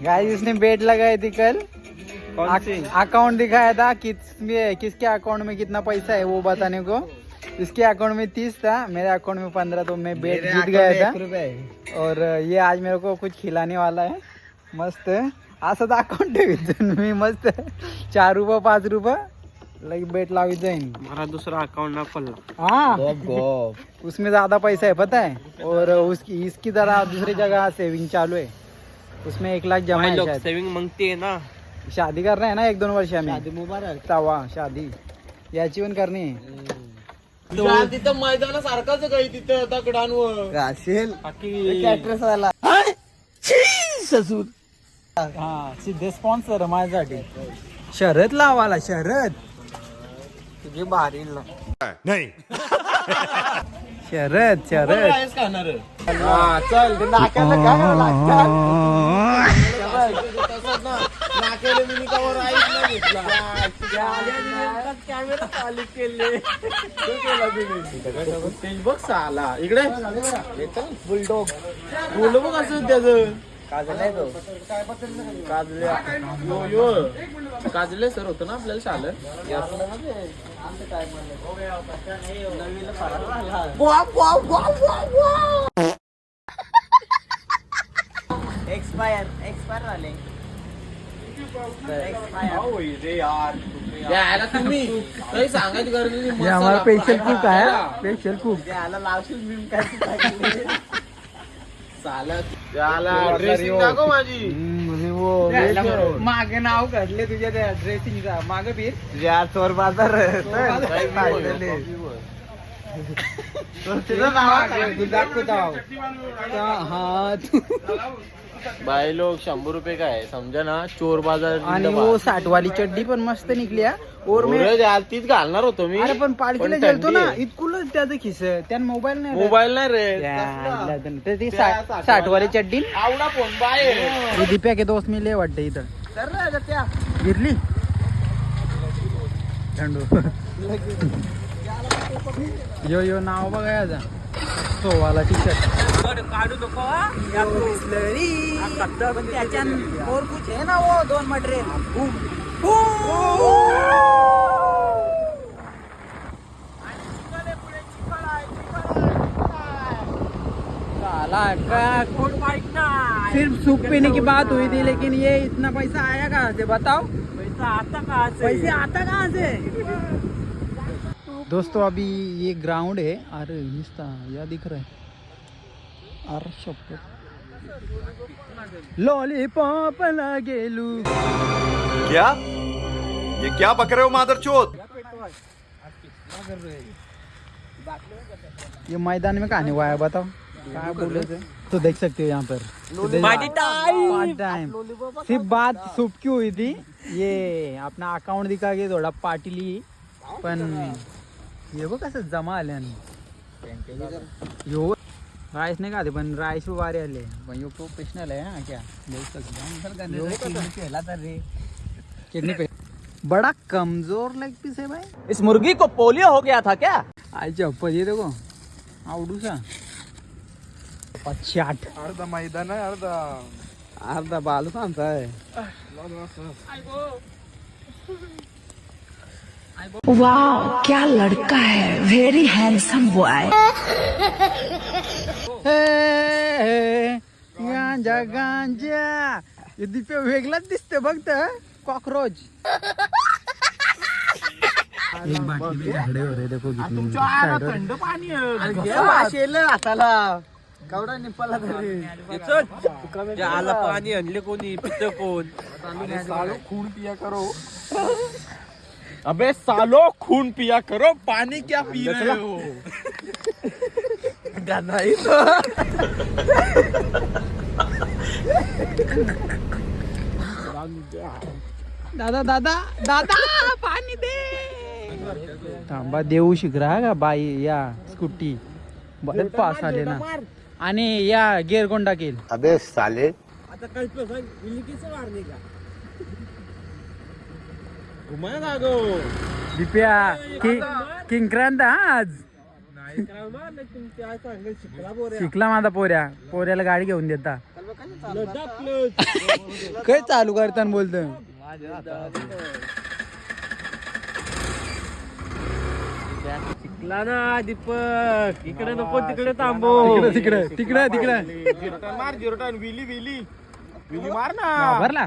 Guys इसने बेट लगाई थी कल, अकाउंट दिखाया था किसके अकाउंट में कितना पैसा है वो बताने को। इसके अकाउंट में 30 था, मेरे अकाउंट में 15, तो मैं बेट जीत गया था। और ये आज मेरे को कुछ खिलाने वाला है मस्त असं अकाउंट आहे मी मस्त 4 रुपये 5 रुपये लगे बेट लावी जाइन। हमारा दूसरा अकाउंट ना खोलना। हाँ उसमें ज्यादा पैसा है पता है, और इसकी तरह दूसरी जगह सेविंग चालू है, उसमें 1 लाख जमा है लोग शायद। सेविंग मांगते है ना, शादी कर रहे हैं ना 1-2 वर्ष में, शादी मुबारक। तवा शादी याची पण करणी आहे। तिथं मैदानासारखंच काही तिथं दगडांवर असेल ऍक्ट्रेस आला हा सिद्धे स्पॉन्सर माझ्यासाठी शरद लावाला शरद तुझी भारी नहीं शरद शरद खाणार चल ते नाक्याला काय लागतात नाकेले मी कवर आईच नाही घेतला कॅमेरा चालू केले तेज बघ साला इकडे बुलडॉग बोल बघ असं त्याचं काजल आहे तो काजले यो यो काजले सर होतं ना आपल्याला शाळेत एक्सपायर झाले रे यार यायला तुम्ही काही सांगायची गरज नाही हमारा स्पेशल कुक है, स्पेशल कुक याला लावशील मी काय साला याला ड्रेसिंग दाखव माझी मागे नाव काढले तुझ्या त्या ड्रेसिंगचा मागे फिर यार चोर बाजार भाई लोग 100 रुपये का है समझा ना, चोर बाजार आणि वो 60 वाली चड्डी पण मस्त निघली हा. और मी तीच घालणार होतो मी, अरे पण पालखीला गेलतो ना इतकुलच त्याचं खिस त्यान मोबाईल नाही रे. मोबाईल नाही रे तर ती 60 वाली चड्डी आवडा फोन बाय दीप्या के दोस्त मिले वाटतं इथं त्या गिरली थंडू यो यो नाव बघा याचा सोवाला टी शर्ट काढू नको त्याच्यात और कुछ है ना वो 2 मटेरियल सिर्फ सूप पीने की बात हुई थी, लेकिन ये इतना पैसा आया कहाँ से बताओ? पैसे आता कहाँ से? दोस्तों अभी ये ग्राउंड है, अरे निस्ता या दिख रहा है, अरे शब्द लॉलीपॉप लागेलू क्या ये क्या बक रहे हो मादरचोद? ये मैदान में कहानी हुआ है बताओ क्या बोले थे? तो देख सकते हो यहाँ पर पार्टी टाइम सिर्फ बात सूप की हुई थी, ये अपना अकाउंट दिखा के थोड़ा पार्टी ली, पण ये वो कसं जमा आले यो राइस नहीं खाते पण राइस वो बारे आले, पण यो प्रोफेशनल है हाँ क्या देख सकते रे कितने पे बड़ा कमजोर लेग पीस है भाई। इस मुर्गी को पोलियो हो गया था क्या? आज चप्पल ये देखो आवडू सा 50 अर्धा मैदान आहे अर्धा बालू सांगता है। वाह क्या लड़का है, वेरी हैंडसम बॉय। गांजा गांजा ये दिपे वेगळाच दिसते बघ तर कॉकरोच एक बाटली में झगड़े हो रहे देखो कितने थंड पाणी हाताला कवडा निपाला तरी आला पाणी आणले कोणी पित कोण सालो खून पिया करो अबे सालो खून पिया करो पानी क्या पी रहे हो गाना ही तो दादा दादा दादा पाणी दे थांबा देऊ शिकरा का बाई या स्कूटी बरेच पास आले ना आणि या गेअर कोण टाकेल अबे साले आता काय मारणे का घुमाय लागो दिप्या किंक्रांत आज शिकला माझा पोऱ्याला गाडी घेऊन देता काय चालू करताना बोलतोय शिकला ना दीपक, इकडे नको तिकडे थांबो. तिकडे तिकडे तिकडे मार जिरोटन विली विली विली मार ना. भरला